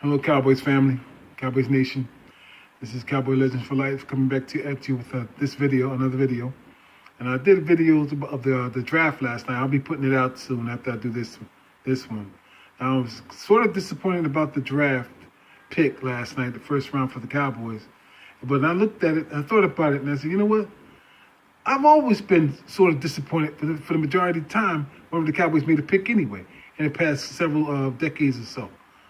Hello, Cowboys family, Cowboys Nation. This is Cowboy Legends for Life coming back to you with this video, another video. And I did videos of the draft last night. I'll be putting it out soon after I do this one. I was sort of disappointed about the draft pick last night, the first round for the Cowboys. But I looked at it, I thought about it, and I said, you know what? I've always been sort of disappointed for the majority of the time when the Cowboys made a pick anyway in the past several decades or so.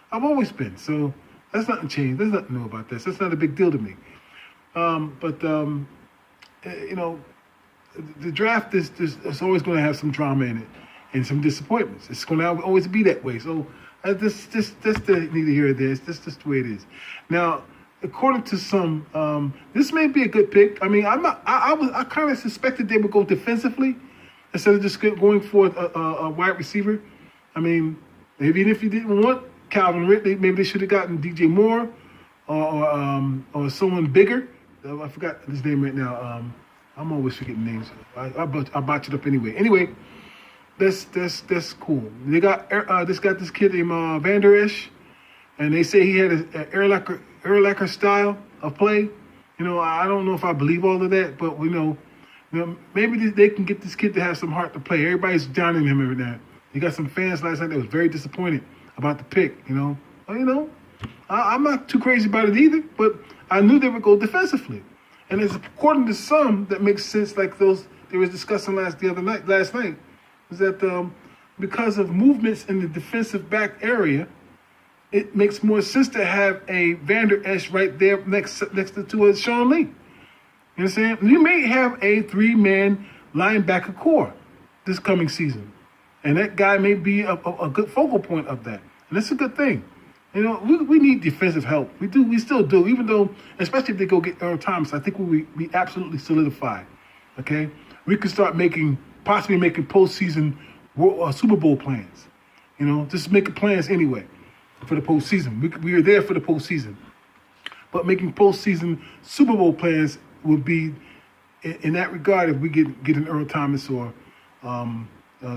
I've always been. So that's nothing changed. There's nothing new about this. That's not a big deal to me. You know, the draft is always going to have some drama in it and some disappointments. It's going to always be that way. So that's the neither here nor there. That's just the way it is. Now, according to some, this may be a good pick. I mean, I kind of suspected they would go defensively instead of just going for a wide receiver. I mean, maybe if you didn't want Calvin Ridley, maybe they should have gotten DJ Moore or someone bigger. I forgot his name right now. I'm always forgetting names. I botch it up anyway. Anyway, that's cool. They got this kid named Van Der Esch, and they say he had an Urlacher style of play. You know, I don't know if I believe all of that, but you know, maybe they can get this kid to have some heart to play. Everybody's downing him every now. He got some fans last night that was very disappointed about the pick. I'm not too crazy about it either, but I knew they would go defensively. And it's according to some that makes sense, like those they was discussing last night, was that because of movements in the defensive back area, it makes more sense to have a Van Der Esch right there next to a Sean Lee. You understand? You may have a 3-man linebacker core this coming season, and that guy may be a good focal point of that, and that's a good thing. You know, we need defensive help. We still do, even though, especially if they go get Earl Thomas, I think we absolutely solidify. Okay, we can start possibly making postseason Super Bowl plans. You know, just making plans anyway for the postseason. We are there for the postseason, but making postseason Super Bowl plans would be in that regard if we get an Earl Thomas or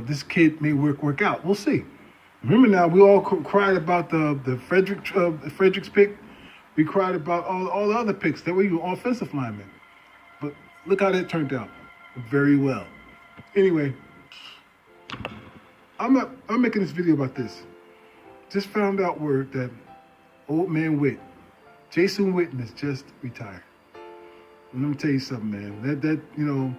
this kid may work out. We'll see. Remember now, we all cried about the Fredericks pick. We cried about all the other picks that were even offensive linemen. But look how that turned out. Very well. Anyway, I'm making this video about this. Just found out word that old man Witt, Jason Witten, has just retired. And let me tell you something, man. That you know,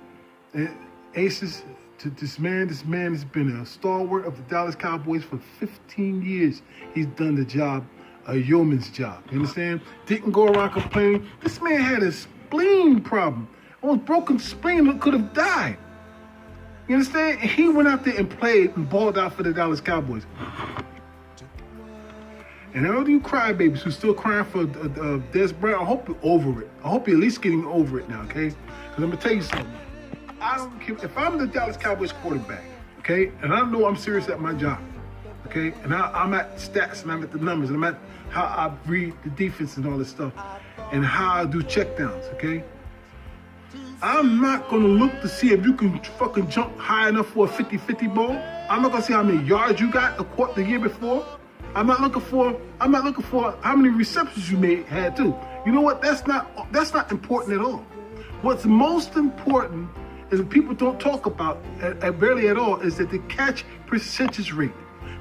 Aces. This man has been a stalwart of the Dallas Cowboys for 15 years. He's done the job, a yeoman's job. You understand? Didn't go around complaining. This man had a spleen problem. Almost broken spleen, could have died. You understand? And he went out there and played and balled out for the Dallas Cowboys. And all you crybabies who's still crying for Des Bryant, I hope you're over it. I hope you're at least getting over it now, okay? Because I'm going to tell you something. I don't care if I'm the Dallas Cowboys quarterback, okay, and I know I'm serious at my job, okay, and I'm at stats and I'm at the numbers and I'm at how I read the defense and all this stuff and how I do checkdowns, okay. I'm not gonna look to see if you can fucking jump high enough for a 50-50 ball. I'm not gonna see how many yards you got the year before. I'm not looking for how many receptions you had too. You know what? That's not important at all. What's most important is what people don't talk about barely at all, is that the catch percentage rate.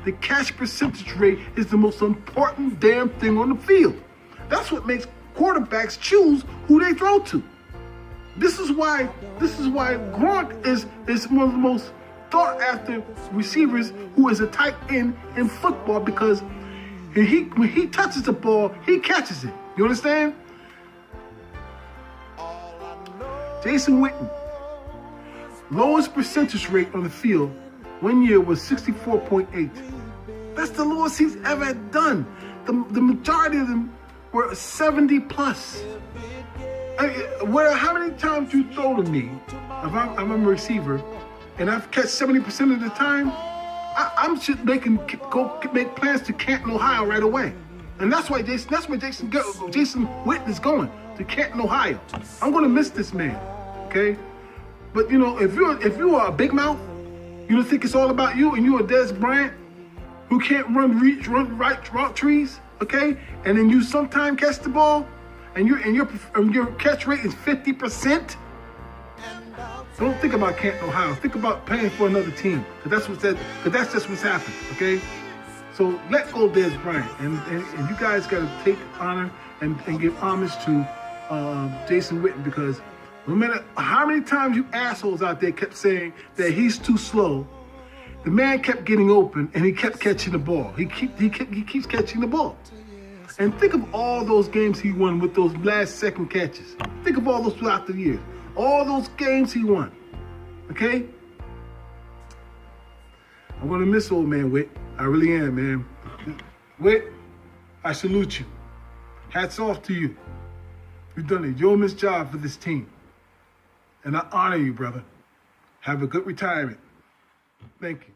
The catch percentage rate is the most important damn thing on the field. That's what makes quarterbacks choose who they throw to. This is why Gronk is one of the most sought after receivers who is a tight end in football, because when he touches the ball, he catches it. You understand? Jason Witten. Lowest percentage rate on the field one year was 64.8. That's the lowest he's ever done. The majority of them were 70 plus. How many times you throw to me, if I'm a receiver, and I've catch 70% of the time, I'm just make plans to Canton, Ohio right away. And that's why Jason Witten is going to Canton, Ohio. I'm going to miss this man, okay? But you know, if you are a big mouth, you don't think it's all about you, and you're a Des Bryant who can't run right trees, okay? And then you sometime catch the ball, and your catch rate is 50%. Don't think about Canton, Ohio. Think about playing for another team, because that's just what's happened, okay? So let go Des Bryant, and you guys got to take honor and give homage to Jason Witten, because no matter how many times you assholes out there kept saying that he's too slow, the man kept getting open and he kept catching the ball. He keeps catching the ball. And think of all those games he won with those last second catches. Think of all those throughout the years. All those games he won. Okay? I'm going to miss old man Witt. I really am, man. Witt, I salute you. Hats off to you. You've done a yeoman's job for this team. And I honor you, brother. Have a good retirement. Thank you.